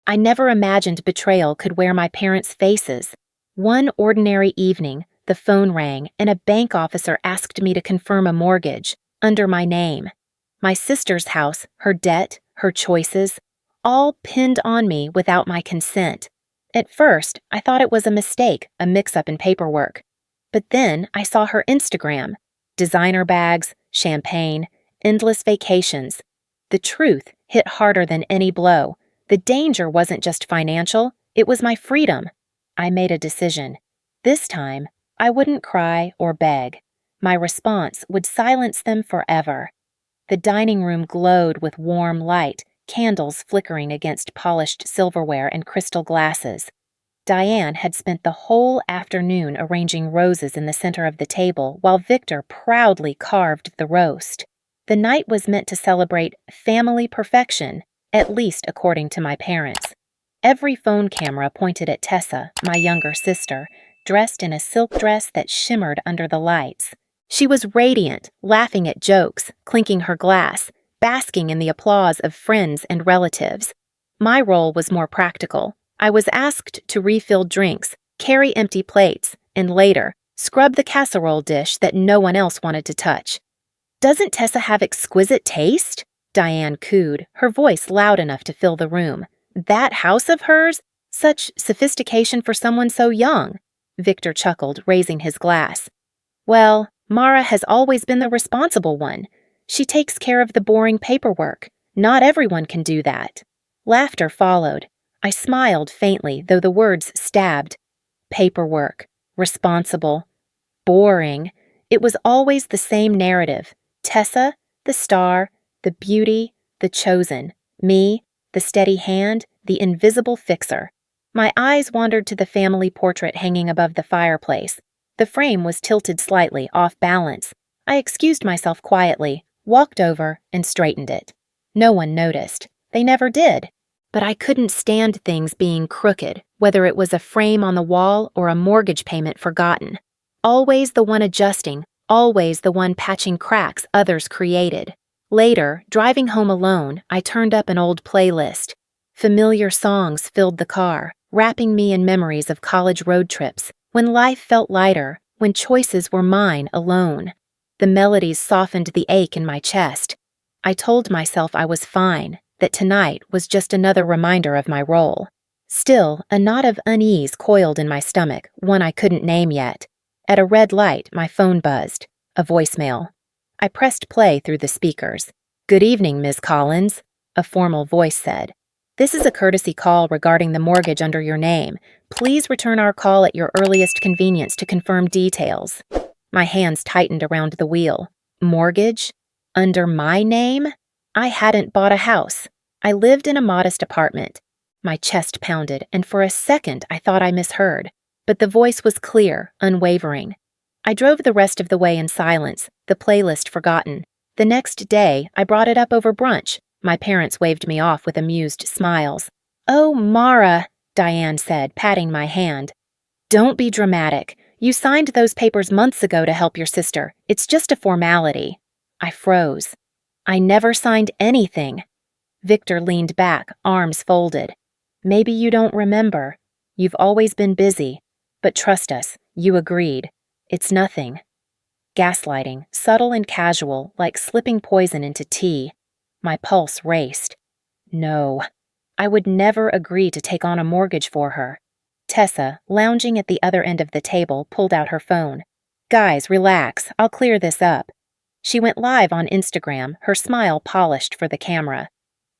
I never imagined betrayal could wear my parents' faces. One ordinary evening, the phone rang and a bank officer asked me to confirm a mortgage under my name. My sister's house, her debt, her choices, all pinned on me without my consent. At first, I thought it was a mistake, a mix-up in paperwork. But then I saw her Instagram. Designer bags, champagne, endless vacations. The truth hit harder than any blow. The danger wasn't just financial, it was my freedom. I made a decision. This time, I wouldn't cry or beg. My response would silence them forever. The dining room glowed with warm light, candles flickering against polished silverware and crystal glasses. Diane had spent the whole afternoon arranging roses in the center of the table while Victor proudly carved the roast. The night was meant to celebrate family perfection, at least according to my parents. Every phone camera pointed at Tessa, my younger sister, dressed in a silk dress that shimmered under the lights. She was radiant, laughing at jokes, clinking her glass, basking in the applause of friends and relatives. My role was more practical. I was asked to refill drinks, carry empty plates, and later, scrub the casserole dish that no one else wanted to touch. "Doesn't Tessa have exquisite taste?" Diane cooed, her voice loud enough to fill the room. "That house of hers? Such sophistication for someone so young." Victor chuckled, raising his glass. "Well, Mara has always been the responsible one. She takes care of the boring paperwork. Not everyone can do that." Laughter followed. I smiled faintly, though the words stabbed. Paperwork, responsible, boring. It was always the same narrative. Tessa, the star, the beauty, the chosen. Me, the steady hand, the invisible fixer. My eyes wandered to the family portrait hanging above the fireplace. The frame was tilted slightly, off balance. I excused myself quietly, walked over, and straightened it. No one noticed. They never did. But I couldn't stand things being crooked, whether it was a frame on the wall or a mortgage payment forgotten. Always the one adjusting, always the one patching cracks others created. Later, driving home alone, I turned up an old playlist. Familiar songs filled the car, wrapping me in memories of college road trips, when life felt lighter, when choices were mine alone. The melodies softened the ache in my chest. I told myself I was fine, that tonight was just another reminder of my role. Still, a knot of unease coiled in my stomach, one I couldn't name yet. At a red light, my phone buzzed. A voicemail. I pressed play through the speakers. "Good evening, Ms. Collins," a formal voice said. "This is a courtesy call regarding the mortgage under your name. Please return our call at your earliest convenience to confirm details." My hands tightened around the wheel. Mortgage? Under my name? I hadn't bought a house. I lived in a modest apartment. My chest pounded, and for a second I thought I misheard. But the voice was clear, unwavering. I drove the rest of the way in silence, the playlist forgotten. The next day, I brought it up over brunch. My parents waved me off with amused smiles. "Oh, Mara," Diane said, patting my hand. "Don't be dramatic. You signed those papers months ago to help your sister. It's just a formality." I froze. "I never signed anything." Victor leaned back, arms folded. "Maybe you don't remember. You've always been busy. But trust us, you agreed. It's nothing." Gaslighting, subtle and casual, like slipping poison into tea. My pulse raced. No, I would never agree to take on a mortgage for her. Tessa, lounging at the other end of the table, pulled out her phone. "Guys, relax. I'll clear this up." She went live on Instagram, her smile polished for the camera.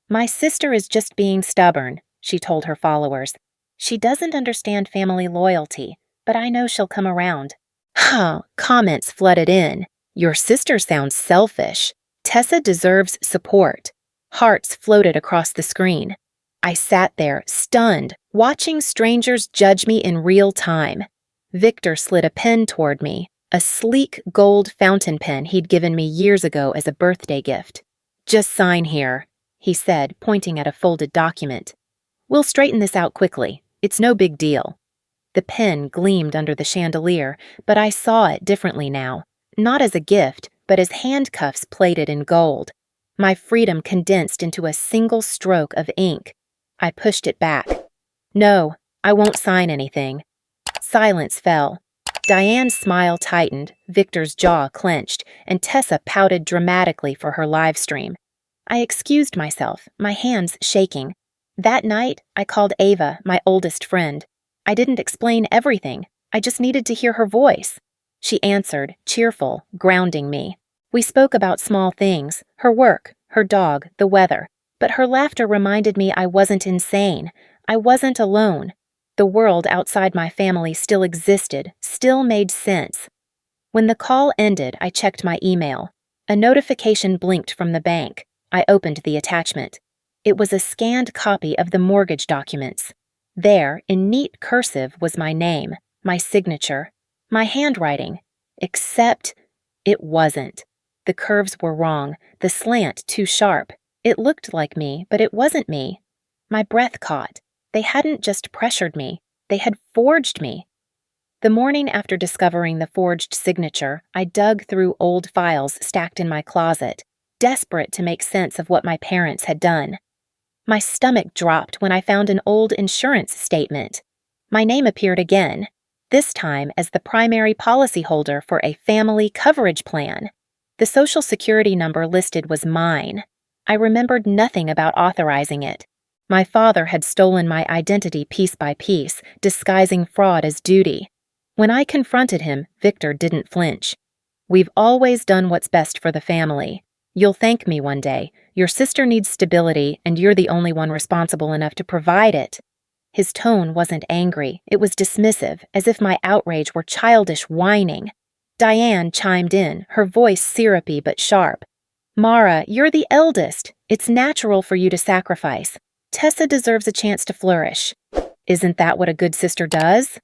"My sister is just being stubborn," she told her followers. "She doesn't understand family loyalty, but I know she'll come around." Comments flooded in. "Your sister sounds selfish. Tessa deserves support." Hearts floated across the screen. I sat there, stunned, watching strangers judge me in real time. Victor slid a pen toward me, a sleek gold fountain pen he'd given me years ago as a birthday gift. "Just sign here," he said, pointing at a folded document. "We'll straighten this out quickly. It's no big deal." The pen gleamed under the chandelier, but I saw it differently now. Not as a gift, but as handcuffs plated in gold. My freedom condensed into a single stroke of ink. I pushed it back. No, I won't sign anything. Silence fell. Diane's smile tightened, Victor's jaw clenched, and Tessa pouted dramatically for her live stream. I excused myself, my hands shaking. That night, I called Ava, my oldest friend. I didn't explain everything. I just needed to hear her voice. She answered, cheerful, grounding me. We spoke about small things, her work, her dog, the weather, but her laughter reminded me I wasn't insane. I wasn't alone. The world outside my family still existed, still made sense. When the call ended, I checked my email. A notification blinked from the bank. I opened the attachment. It was a scanned copy of the mortgage documents. There, in neat cursive, was my name, my signature, my handwriting. Except it wasn't. The curves were wrong, the slant too sharp. It looked like me, but it wasn't me. My breath caught. They hadn't just pressured me, they had forged me. The morning after discovering the forged signature, I dug through old files stacked in my closet, desperate to make sense of what my parents had done. My stomach dropped when I found an old insurance statement. My name appeared again, this time as the primary policyholder for a family coverage plan. The Social Security number listed was mine. I remembered nothing about authorizing it. My father had stolen my identity piece by piece, disguising fraud as duty. When I confronted him, Victor didn't flinch. We've always done what's best for the family. You'll thank me one day. Your sister needs stability, and you're the only one responsible enough to provide it. His tone wasn't angry. It was dismissive, as if my outrage were childish whining. Diane chimed in, her voice syrupy but sharp. Mara, you're the eldest. It's natural for you to sacrifice. Tessa deserves a chance to flourish. Isn't that what a good sister does?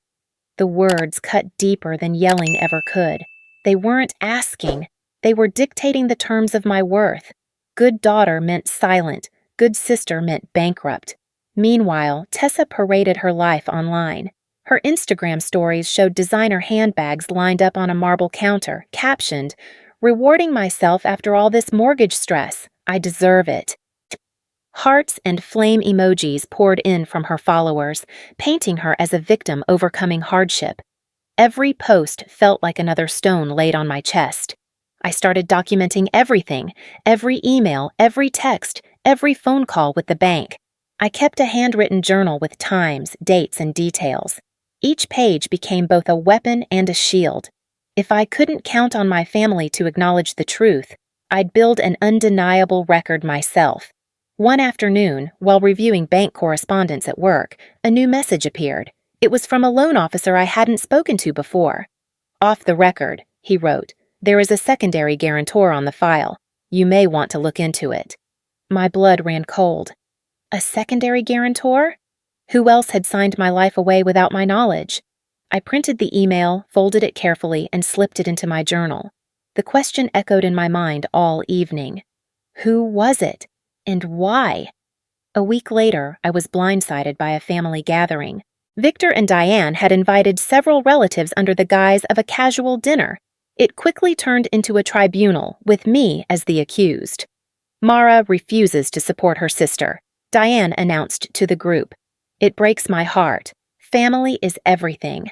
The words cut deeper than yelling ever could. They weren't asking. They were dictating the terms of my worth. Good daughter meant silent. Good sister meant bankrupt. Meanwhile, Tessa paraded her life online. Her Instagram stories showed designer handbags lined up on a marble counter, captioned, "Rewarding myself after all this mortgage stress. I deserve it." Hearts and flame emojis poured in from her followers, painting her as a victim overcoming hardship. Every post felt like another stone laid on my chest. I started documenting everything, every email, every text, every phone call with the bank. I kept a handwritten journal with times, dates, and details. Each page became both a weapon and a shield. If I couldn't count on my family to acknowledge the truth, I'd build an undeniable record myself. One afternoon, while reviewing bank correspondence at work, a new message appeared. It was from a loan officer I hadn't spoken to before. "Off the record," he wrote, "there is a secondary guarantor on the file. You may want to look into it." My blood ran cold. A secondary guarantor? Who else had signed my life away without my knowledge? I printed the email, folded it carefully, and slipped it into my journal. The question echoed in my mind all evening. Who was it? And why? A week later, I was blindsided by a family gathering. Victor and Diane had invited several relatives under the guise of a casual dinner. It quickly turned into a tribunal, with me as the accused. Mara refuses to support her sister, Diane announced to the group. It breaks my heart. Family is everything.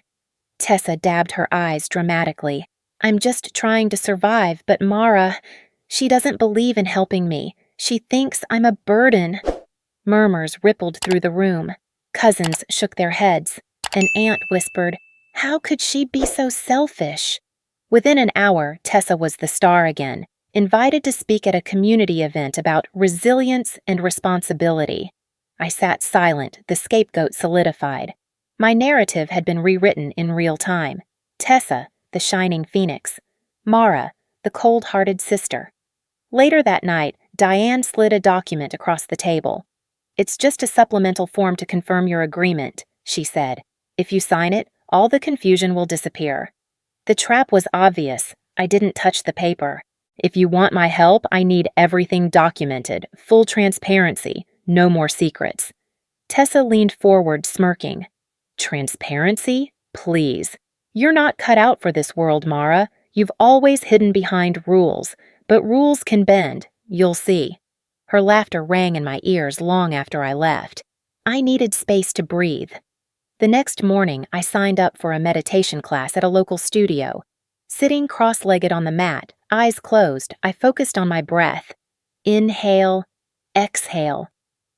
Tessa dabbed her eyes dramatically. I'm just trying to survive, but Mara, she doesn't believe in helping me. She thinks I'm a burden. Murmurs rippled through the room. Cousins shook their heads. An aunt whispered, "How could she be so selfish?" Within an hour, Tessa was the star again, invited to speak at a community event about resilience and responsibility. I sat silent, the scapegoat solidified. My narrative had been rewritten in real time. Tessa, the shining phoenix. Mara, the cold-hearted sister. Later that night, Diane slid a document across the table. "It's just a supplemental form to confirm your agreement," she said. "If you sign it, all the confusion will disappear." The trap was obvious. I didn't touch the paper. If you want my help, I need everything documented, full transparency, no more secrets. Tessa leaned forward, smirking. Transparency? Please. You're not cut out for this world, Mara. You've always hidden behind rules, but rules can bend. You'll see. Her laughter rang in my ears long after I left. I needed space to breathe. The next morning, I signed up for a meditation class at a local studio. Sitting cross-legged on the mat, eyes closed, I focused on my breath. Inhale, exhale.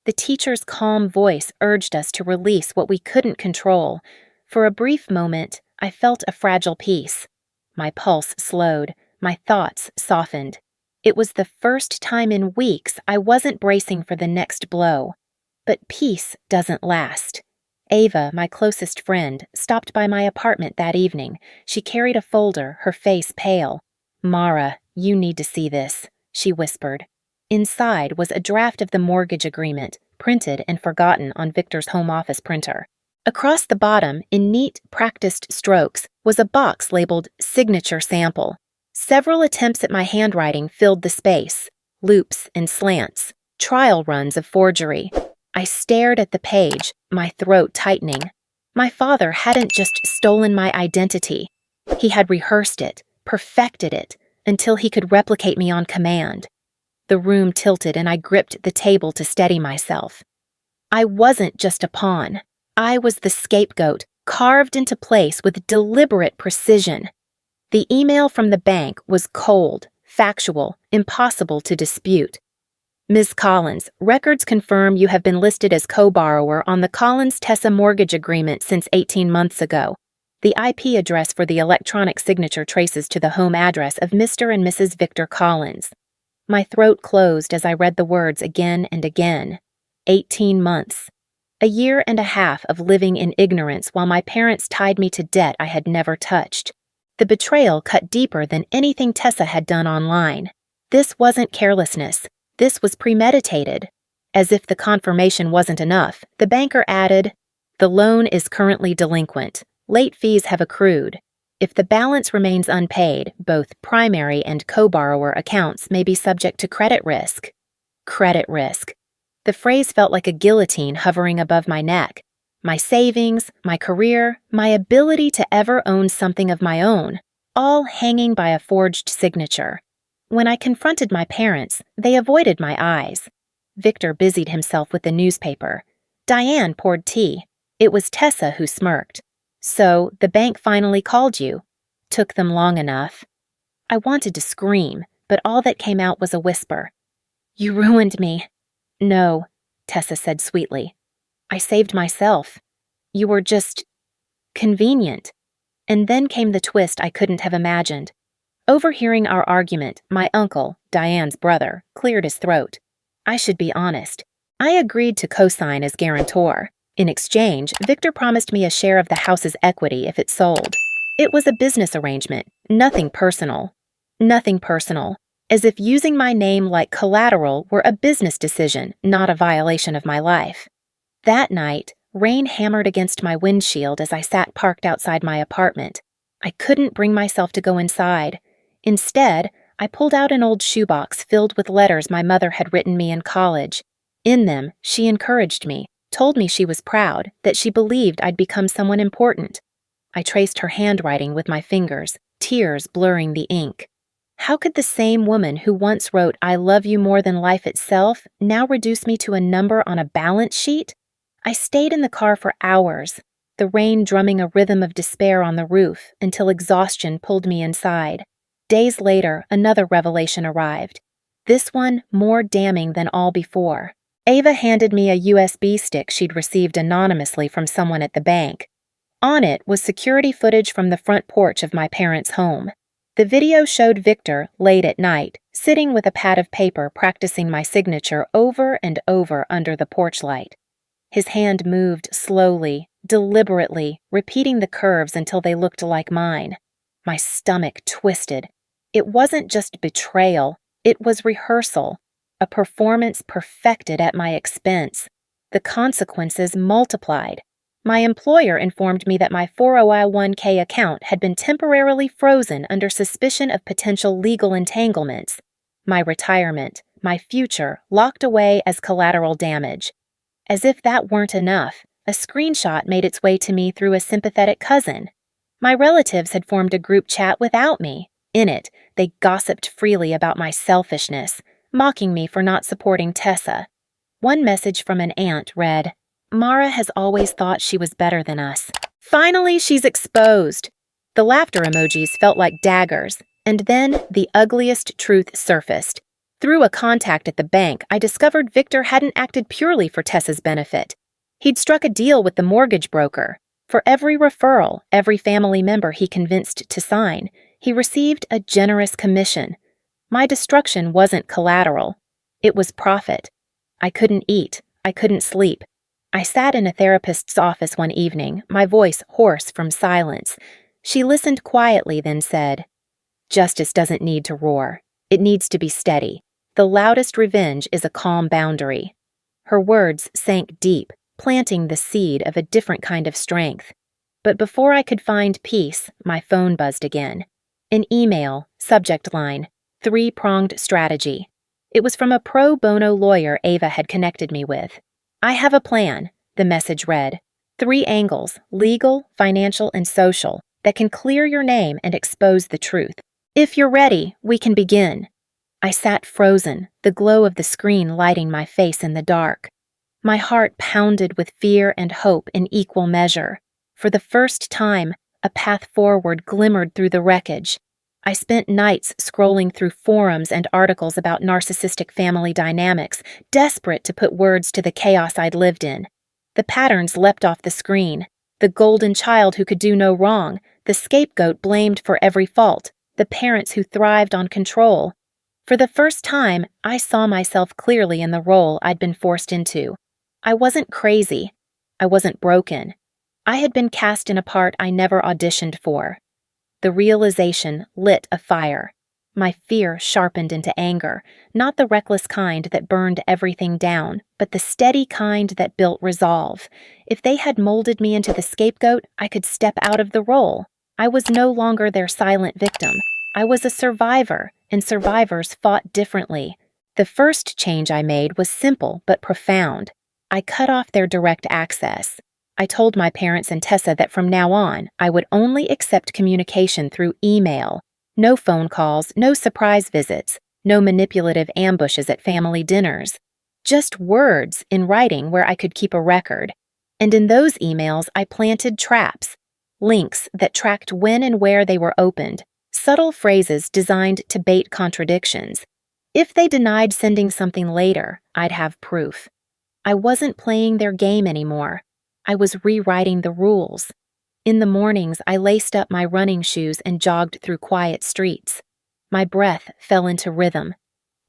The teacher's calm voice urged us to release what we couldn't control. For a brief moment, I felt a fragile peace. My pulse slowed, my thoughts softened. It was the first time in weeks I wasn't bracing for the next blow. But peace doesn't last. Ava, my closest friend, stopped by my apartment that evening. She carried a folder, her face pale. "Mara, you need to see this," she whispered. Inside was a draft of the mortgage agreement, printed and forgotten on Victor's home office printer. Across the bottom, in neat, practiced strokes, was a box labeled Signature Sample. Several attempts at my handwriting filled the space, loops and slants, trial runs of forgery. I stared at the page, my throat tightening. My father hadn't just stolen my identity. He had rehearsed it, perfected it, until he could replicate me on command. The room tilted and I gripped the table to steady myself. I wasn't just a pawn. I was the scapegoat, carved into place with deliberate precision. The email from the bank was cold, factual, impossible to dispute. "Ms. Collins, records confirm you have been listed as co-borrower on the Collins-Tessa mortgage agreement since 18 months ago. The IP address for the electronic signature traces to the home address of Mr. and Mrs. Victor Collins." My throat closed as I read the words again and again. 18 months. A year and a half of living in ignorance while my parents tied me to debt I had never touched. The betrayal cut deeper than anything Tessa had done online. This wasn't carelessness. This was premeditated. As if the confirmation wasn't enough, the banker added, "The loan is currently delinquent. Late fees have accrued. If the balance remains unpaid, both primary and co-borrower accounts may be subject to credit risk." Credit risk. The phrase felt like a guillotine hovering above my neck. My savings, my career, my ability to ever own something of my own, all hanging by a forged signature. When I confronted my parents, they avoided my eyes. Victor busied himself with the newspaper. Diane poured tea. It was Tessa who smirked. "So, the bank finally called you." "Took them long enough." I wanted to scream, but all that came out was a whisper. "You ruined me." "No," Tessa said sweetly. "I saved myself. You were just convenient." And then came the twist I couldn't have imagined. Overhearing our argument, my uncle, Diane's brother, cleared his throat. I should be honest. I agreed to co-sign as guarantor. In exchange, Victor promised me a share of the house's equity if it sold. It was a business arrangement, nothing personal. Nothing personal. As if using my name like collateral were a business decision, not a violation of my life. That night, rain hammered against my windshield as I sat parked outside my apartment. I couldn't bring myself to go inside. Instead, I pulled out an old shoebox filled with letters my mother had written me in college. In them, she encouraged me, told me she was proud, that she believed I'd become someone important. I traced her handwriting with my fingers, tears blurring the ink. How could the same woman who once wrote "I love you more than life itself" now reduce me to a number on a balance sheet? I stayed in the car for hours, the rain drumming a rhythm of despair on the roof until exhaustion pulled me inside. Days later, another revelation arrived. This one more damning than all before. Ava handed me a USB stick she'd received anonymously from someone at the bank. On it was security footage from the front porch of my parents' home. The video showed Victor, late at night, sitting with a pad of paper practicing my signature over and over under the porch light. His hand moved slowly, deliberately, repeating the curves until they looked like mine. My stomach twisted. It wasn't just betrayal, it was rehearsal, a performance perfected at my expense. The consequences multiplied. My employer informed me that my 401k account had been temporarily frozen under suspicion of potential legal entanglements. My retirement, my future, locked away as collateral damage. As if that weren't enough, a screenshot made its way to me through a sympathetic cousin. My relatives had formed a group chat without me. In it, they gossiped freely about my selfishness, mocking me for not supporting Tessa. One message from an aunt read, Mara has always thought she was better than us. Finally, she's exposed. The laughter emojis felt like daggers, and then the ugliest truth surfaced. Through a contact at the bank, I discovered Victor hadn't acted purely for Tessa's benefit. He'd struck a deal with the mortgage broker. For every referral, every family member he convinced to sign, he received a generous commission. My destruction wasn't collateral. It was profit. I couldn't eat. I couldn't sleep. I sat in a therapist's office one evening, my voice hoarse from silence. She listened quietly, then said, "Justice doesn't need to roar. It needs to be steady. The loudest revenge is a calm boundary." Her words sank deep, planting the seed of a different kind of strength. But before I could find peace, my phone buzzed again. An email, subject line, 3-pronged strategy. It was from a pro bono lawyer Ava had connected me with. "I have a plan," the message read. 3 angles, legal, financial, and social, that can clear your name and expose the truth. If you're ready, we can begin. I sat frozen, the glow of the screen lighting my face in the dark. My heart pounded with fear and hope in equal measure. For the first time, a path forward glimmered through the wreckage. I spent nights scrolling through forums and articles about narcissistic family dynamics, desperate to put words to the chaos I'd lived in. The patterns leapt off the screen. The golden child who could do no wrong, the scapegoat blamed for every fault, the parents who thrived on control. For the first time, I saw myself clearly in the role I'd been forced into. I wasn't crazy. I wasn't broken. I had been cast in a part I never auditioned for. The realization lit a fire. My fear sharpened into anger, not the reckless kind that burned everything down, but the steady kind that built resolve. If they had molded me into the scapegoat, I could step out of the role. I was no longer their silent victim. I was a survivor, and survivors fought differently. The first change I made was simple but profound. I cut off their direct access. I told my parents and Tessa that from now on, I would only accept communication through email. No phone calls, no surprise visits, no manipulative ambushes at family dinners. Just words in writing where I could keep a record. And in those emails, I planted traps. Links that tracked when and where they were opened. Subtle phrases designed to bait contradictions. If they denied sending something later, I'd have proof. I wasn't playing their game anymore. I was rewriting the rules. In the mornings, I laced up my running shoes and jogged through quiet streets. My breath fell into rhythm.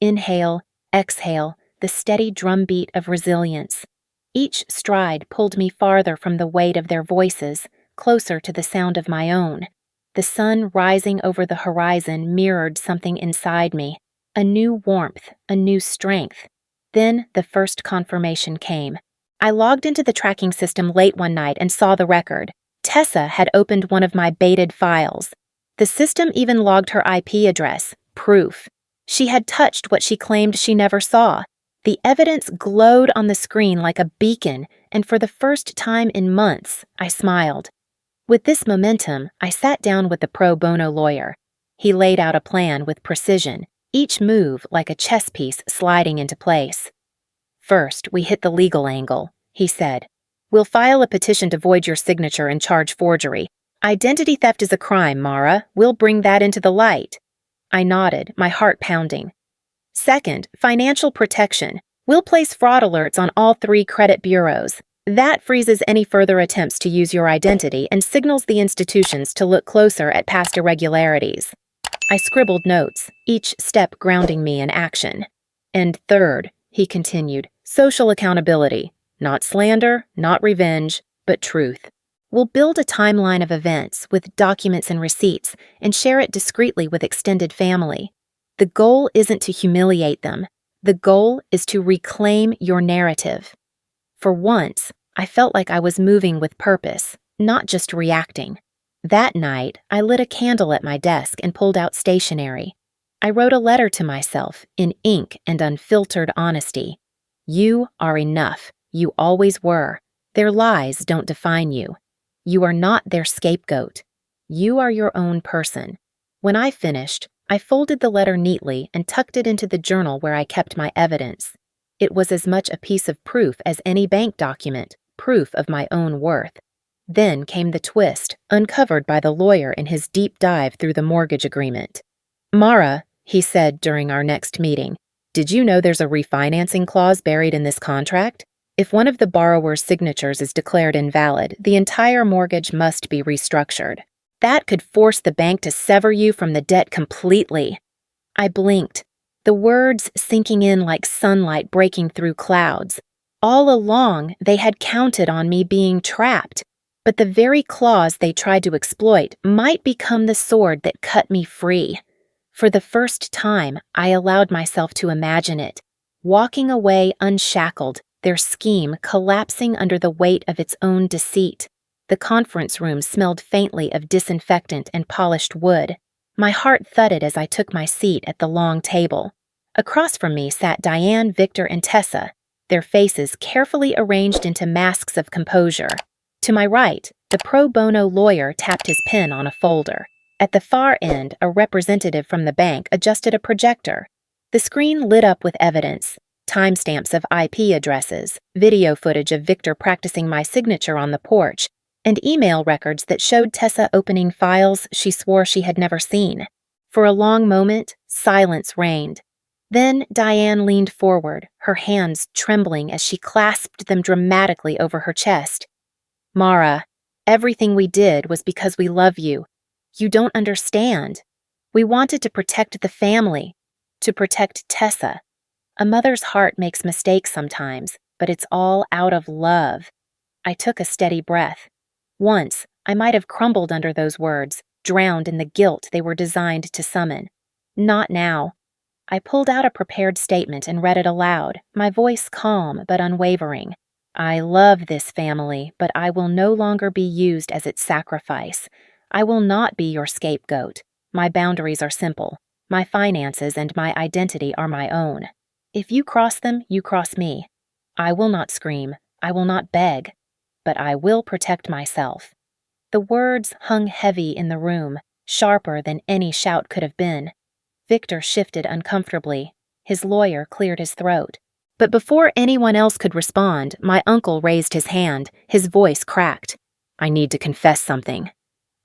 Inhale, exhale, the steady drumbeat of resilience. Each stride pulled me farther from the weight of their voices, closer to the sound of my own. The sun rising over the horizon mirrored something inside me, a new warmth, a new strength. Then the first confirmation came. I logged into the tracking system late one night and saw the record. Tessa had opened one of my baited files. The system even logged her IP address, proof. She had touched what she claimed she never saw. The evidence glowed on the screen like a beacon, and for the first time in months, I smiled. With this momentum, I sat down with the pro bono lawyer. He laid out a plan with precision, each move like a chess piece sliding into place. "First, we hit the legal angle," he said. "We'll file a petition to void your signature and charge forgery. Identity theft is a crime, Mara. We'll bring that into the light." I nodded, my heart pounding. "Second, financial protection. We'll place fraud alerts on all 3 credit bureaus. That freezes any further attempts to use your identity and signals the institutions to look closer at past irregularities." I scribbled notes, each step grounding me in action. "And third," he continued, "social accountability. Not slander, not revenge, but truth. We'll build a timeline of events with documents and receipts and share it discreetly with extended family. The goal isn't to humiliate them. The goal is to reclaim your narrative." For once, I felt like I was moving with purpose, not just reacting. That night, I lit a candle at my desk and pulled out stationery. I wrote a letter to myself in ink and unfiltered honesty. You are enough. You always were. Their lies don't define you. You are not their scapegoat. You are your own person. When I finished, I folded the letter neatly and tucked it into the journal where I kept my evidence. It was as much a piece of proof as any bank document, proof of my own worth. Then came the twist, uncovered by the lawyer in his deep dive through the mortgage agreement. "Mara," he said during our next meeting, "did you know there's a refinancing clause buried in this contract? If one of the borrower's signatures is declared invalid, the entire mortgage must be restructured. That could force the bank to sever you from the debt completely." I blinked, the words sinking in like sunlight breaking through clouds. All along, they had counted on me being trapped, but the very clause they tried to exploit might become the sword that cut me free. For the first time, I allowed myself to imagine it, walking away unshackled, their scheme collapsing under the weight of its own deceit. The conference room smelled faintly of disinfectant and polished wood. My heart thudded as I took my seat at the long table. Across from me sat Diane, Victor, and Tessa, their faces carefully arranged into masks of composure. To my right, the pro bono lawyer tapped his pen on a folder. At the far end, a representative from the bank adjusted a projector. The screen lit up with evidence, timestamps of IP addresses, video footage of Victor practicing my signature on the porch, and email records that showed Tessa opening files she swore she had never seen. For a long moment, silence reigned. Then Diane leaned forward, her hands trembling as she clasped them dramatically over her chest. "Mara, everything we did was because we love you. You don't understand. We wanted to protect the family, to protect Tessa. A mother's heart makes mistakes sometimes, but it's all out of love." I took a steady breath. Once, I might have crumbled under those words, drowned in the guilt they were designed to summon. Not now. I pulled out a prepared statement and read it aloud, my voice calm but unwavering. "I love this family, but I will no longer be used as its sacrifice. I will not be your scapegoat. My boundaries are simple. My finances and my identity are my own. If you cross them, you cross me. I will not scream. I will not beg. But I will protect myself." The words hung heavy in the room, sharper than any shout could have been. Victor shifted uncomfortably. His lawyer cleared his throat. But before anyone else could respond, my uncle raised his hand, his voice cracked. "I need to confess something."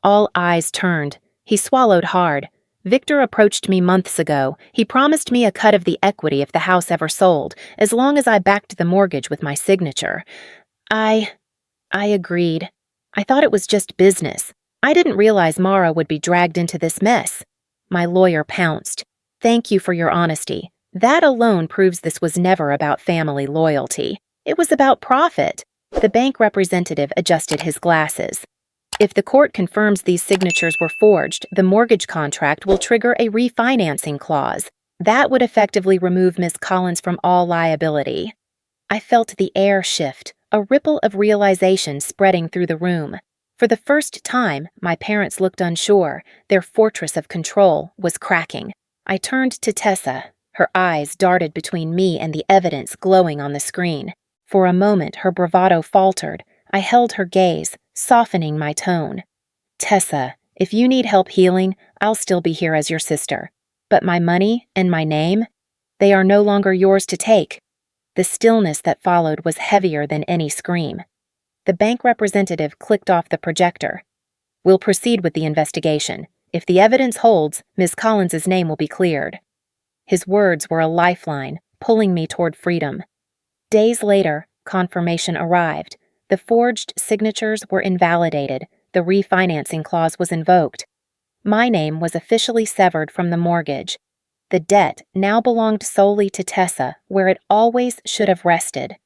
All eyes turned. He swallowed hard. "Victor approached me months ago. He promised me a cut of the equity if the house ever sold, as long as I backed the mortgage with my signature. I agreed. I thought it was just business. I didn't realize Mara would be dragged into this mess." My lawyer pounced. "Thank you for your honesty. That alone proves this was never about family loyalty. It was about profit." The bank representative adjusted his glasses. "If the court confirms these signatures were forged, the mortgage contract will trigger a refinancing clause. That would effectively remove Ms. Collins from all liability." I felt the air shift, a ripple of realization spreading through the room. For the first time, my parents looked unsure. Their fortress of control was cracking. I turned to Tessa. Her eyes darted between me and the evidence glowing on the screen. For a moment, her bravado faltered. I held her gaze, softening my tone. "Tessa, if you need help healing, I'll still be here as your sister. But my money and my name, they are no longer yours to take." The stillness that followed was heavier than any scream. The bank representative clicked off the projector. "We'll proceed with the investigation. If the evidence holds, Ms. Collins's name will be cleared." His words were a lifeline, pulling me toward freedom. Days later, confirmation arrived. The forged signatures were invalidated. The refinancing clause was invoked. My name was officially severed from the mortgage. The debt now belonged solely to Tessa, where it always should have rested.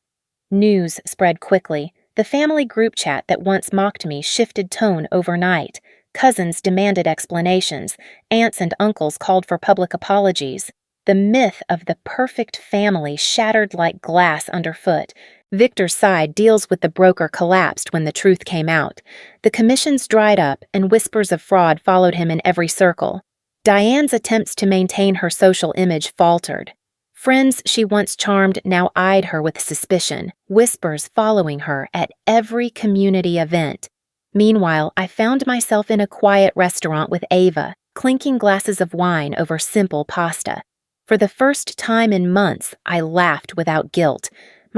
News spread quickly. The family group chat that once mocked me shifted tone overnight. Cousins demanded explanations. Aunts and uncles called for public apologies. The myth of the perfect family shattered like glass underfoot. Victor's side deals with the broker collapsed when the truth came out. The commissions dried up, and whispers of fraud followed him in every circle. Diane's attempts to maintain her social image faltered. Friends she once charmed now eyed her with suspicion, whispers following her at every community event. Meanwhile, I found myself in a quiet restaurant with Ava, clinking glasses of wine over simple pasta. For the first time in months, I laughed without guilt.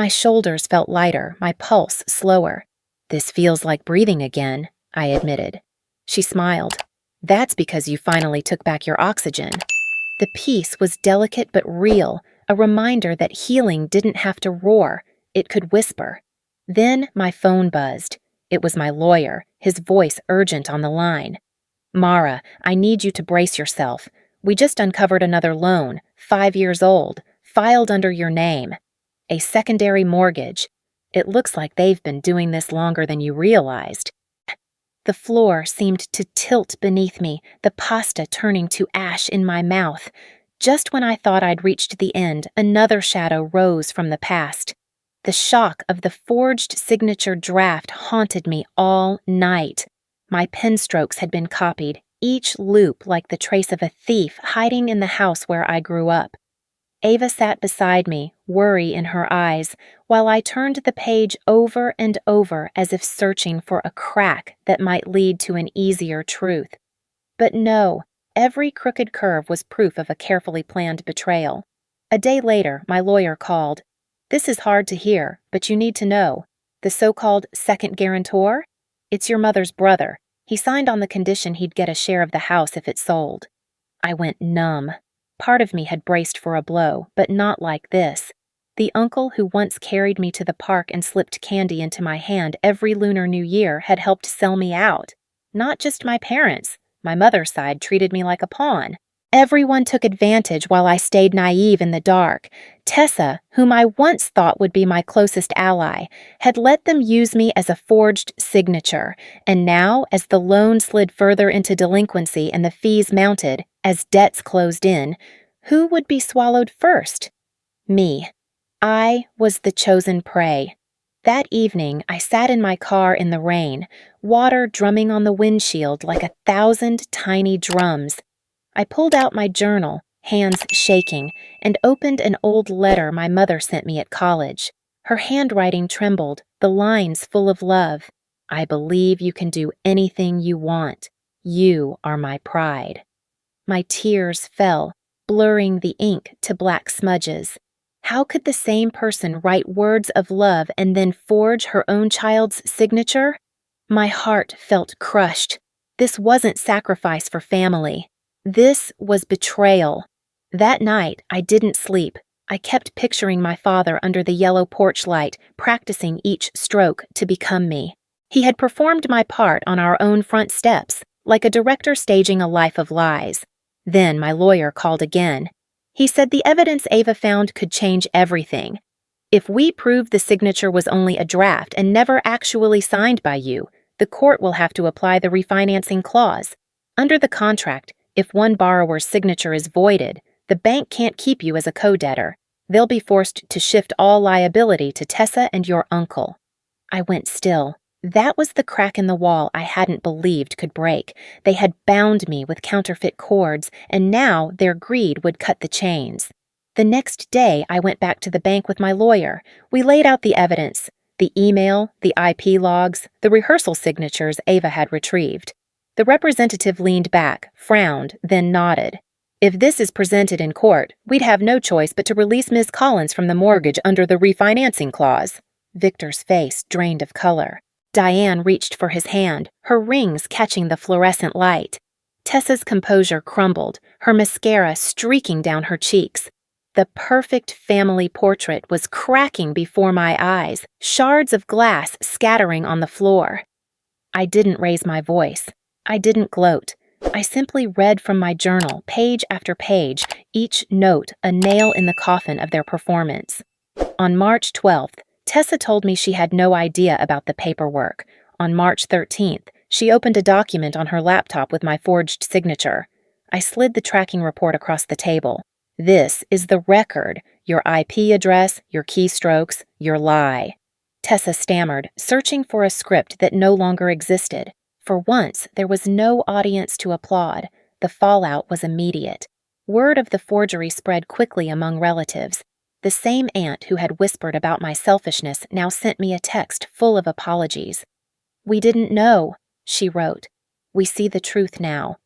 My shoulders felt lighter, my pulse slower. "This feels like breathing again," I admitted. She smiled. "That's because you finally took back your oxygen." The peace was delicate but real, a reminder that healing didn't have to roar, it could whisper. Then my phone buzzed. It was my lawyer, his voice urgent on the line. "Mara, I need you to brace yourself. We just uncovered another loan, 5 years old, filed under your name. A secondary mortgage. It looks like they've been doing this longer than you realized." The floor seemed to tilt beneath me, the pasta turning to ash in my mouth. Just when I thought I'd reached the end, another shadow rose from the past. The shock of the forged signature draft haunted me all night. My pen strokes had been copied, each loop like the trace of a thief hiding in the house where I grew up. Ava sat beside me, worry in her eyes, while I turned the page over and over as if searching for a crack that might lead to an easier truth. But no, every crooked curve was proof of a carefully planned betrayal. A day later, my lawyer called. "This is hard to hear, but you need to know. The so-called second guarantor? It's your mother's brother. He signed on the condition he'd get a share of the house if it sold." I went numb. Part of me had braced for a blow, but not like this. The uncle who once carried me to the park and slipped candy into my hand every Lunar New Year had helped sell me out. Not just my parents. My mother's side treated me like a pawn. Everyone took advantage while I stayed naive in the dark. Tessa, whom I once thought would be my closest ally, had let them use me as a forged signature, and now, as the loan slid further into delinquency and the fees mounted, as debts closed in, who would be swallowed first? Me. I was the chosen prey. That evening, I sat in my car in the rain, water drumming on the windshield like 1,000 tiny drums. I pulled out my journal, hands shaking, and opened an old letter my mother sent me at college. Her handwriting trembled, the lines full of love. "I believe you can do anything you want. You are my pride." My tears fell, blurring the ink to black smudges. How could the same person write words of love and then forge her own child's signature? My heart felt crushed. This wasn't sacrifice for family. This was betrayal. That night, I didn't sleep. I kept picturing my father under the yellow porch light, practicing each stroke to become me. He had performed my part on our own front steps, like a director staging a life of lies. Then my lawyer called again. He said the evidence Ava found could change everything. "If we prove the signature was only a draft and never actually signed by you, the court will have to apply the refinancing clause. Under the contract, if one borrower's signature is voided, the bank can't keep you as a co-debtor. They'll be forced to shift all liability to Tessa and your uncle." I went still. That was the crack in the wall I hadn't believed could break. They had bound me with counterfeit cords, and now their greed would cut the chains. The next day, I went back to the bank with my lawyer. We laid out the evidence, the email, the IP logs, the rehearsal signatures Ava had retrieved. The representative leaned back, frowned, then nodded. "If this is presented in court, we'd have no choice but to release Ms. Collins from the mortgage under the refinancing clause." Victor's face drained of color. Diane reached for his hand, her rings catching the fluorescent light. Tessa's composure crumbled, her mascara streaking down her cheeks. The perfect family portrait was cracking before my eyes, shards of glass scattering on the floor. I didn't raise my voice. I didn't gloat. I simply read from my journal, page after page, each note a nail in the coffin of their performance. On March 12th, Tessa told me she had no idea about the paperwork. On March 13th, she opened a document on her laptop with my forged signature. I slid the tracking report across the table. "This is the record, your IP address, your keystrokes, your lie." Tessa stammered, searching for a script that no longer existed. For once, there was no audience to applaud. The fallout was immediate. Word of the forgery spread quickly among relatives. The same aunt who had whispered about my selfishness now sent me a text full of apologies. "We didn't know," she wrote. "We see the truth now.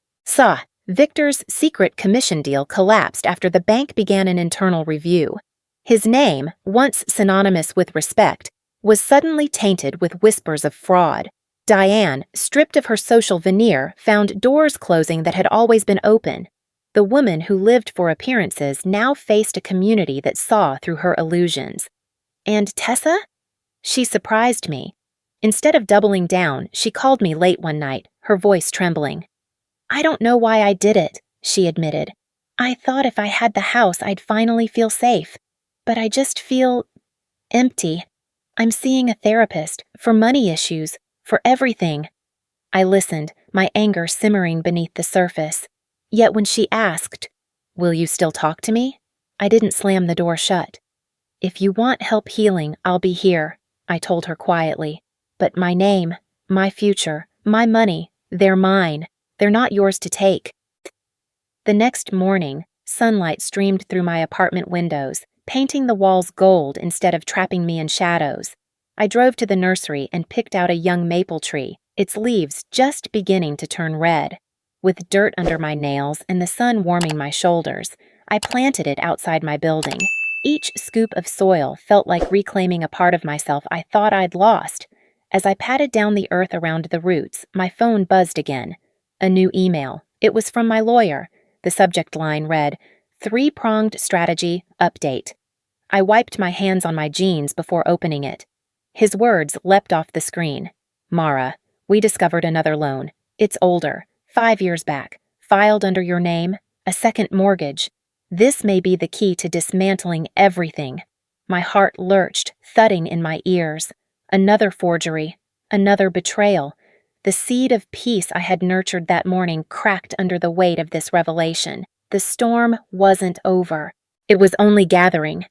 Victor's secret commission deal collapsed after the bank began an internal review. His name, once synonymous with respect, was suddenly tainted with whispers of fraud. Diane, stripped of her social veneer, found doors closing that had always been open. The woman who lived for appearances now faced a community that saw through her illusions. And Tessa? She surprised me. Instead of doubling down, she called me late one night, her voice trembling. "I don't know why I did it," she admitted. "I thought if I had the house, I'd finally feel safe. But I just feel empty. I'm seeing a therapist, for money issues, for everything." I listened, my anger simmering beneath the surface. Yet when she asked, "Will you still talk to me?" I didn't slam the door shut. "If you want help healing, I'll be here," I told her quietly. "But my name, my future, my money, they're mine. They're not yours to take." The next morning, sunlight streamed through my apartment windows, painting the walls gold instead of trapping me in shadows. I drove to the nursery and picked out a young maple tree, its leaves just beginning to turn red. With dirt under my nails and the sun warming my shoulders, I planted it outside my building. Each scoop of soil felt like reclaiming a part of myself I thought I'd lost. As I patted down the earth around the roots, my phone buzzed again. A new email. It was from my lawyer. The subject line read, "Three-pronged strategy update." I wiped my hands on my jeans before opening it. His words leapt off the screen. "Mara, we discovered another loan. It's older, 5 years back, filed under your name, a second mortgage. This may be the key to dismantling everything." My heart lurched, thudding in my ears. Another forgery, another betrayal. The seed of peace I had nurtured that morning cracked under the weight of this revelation. The storm wasn't over. It was only gathering.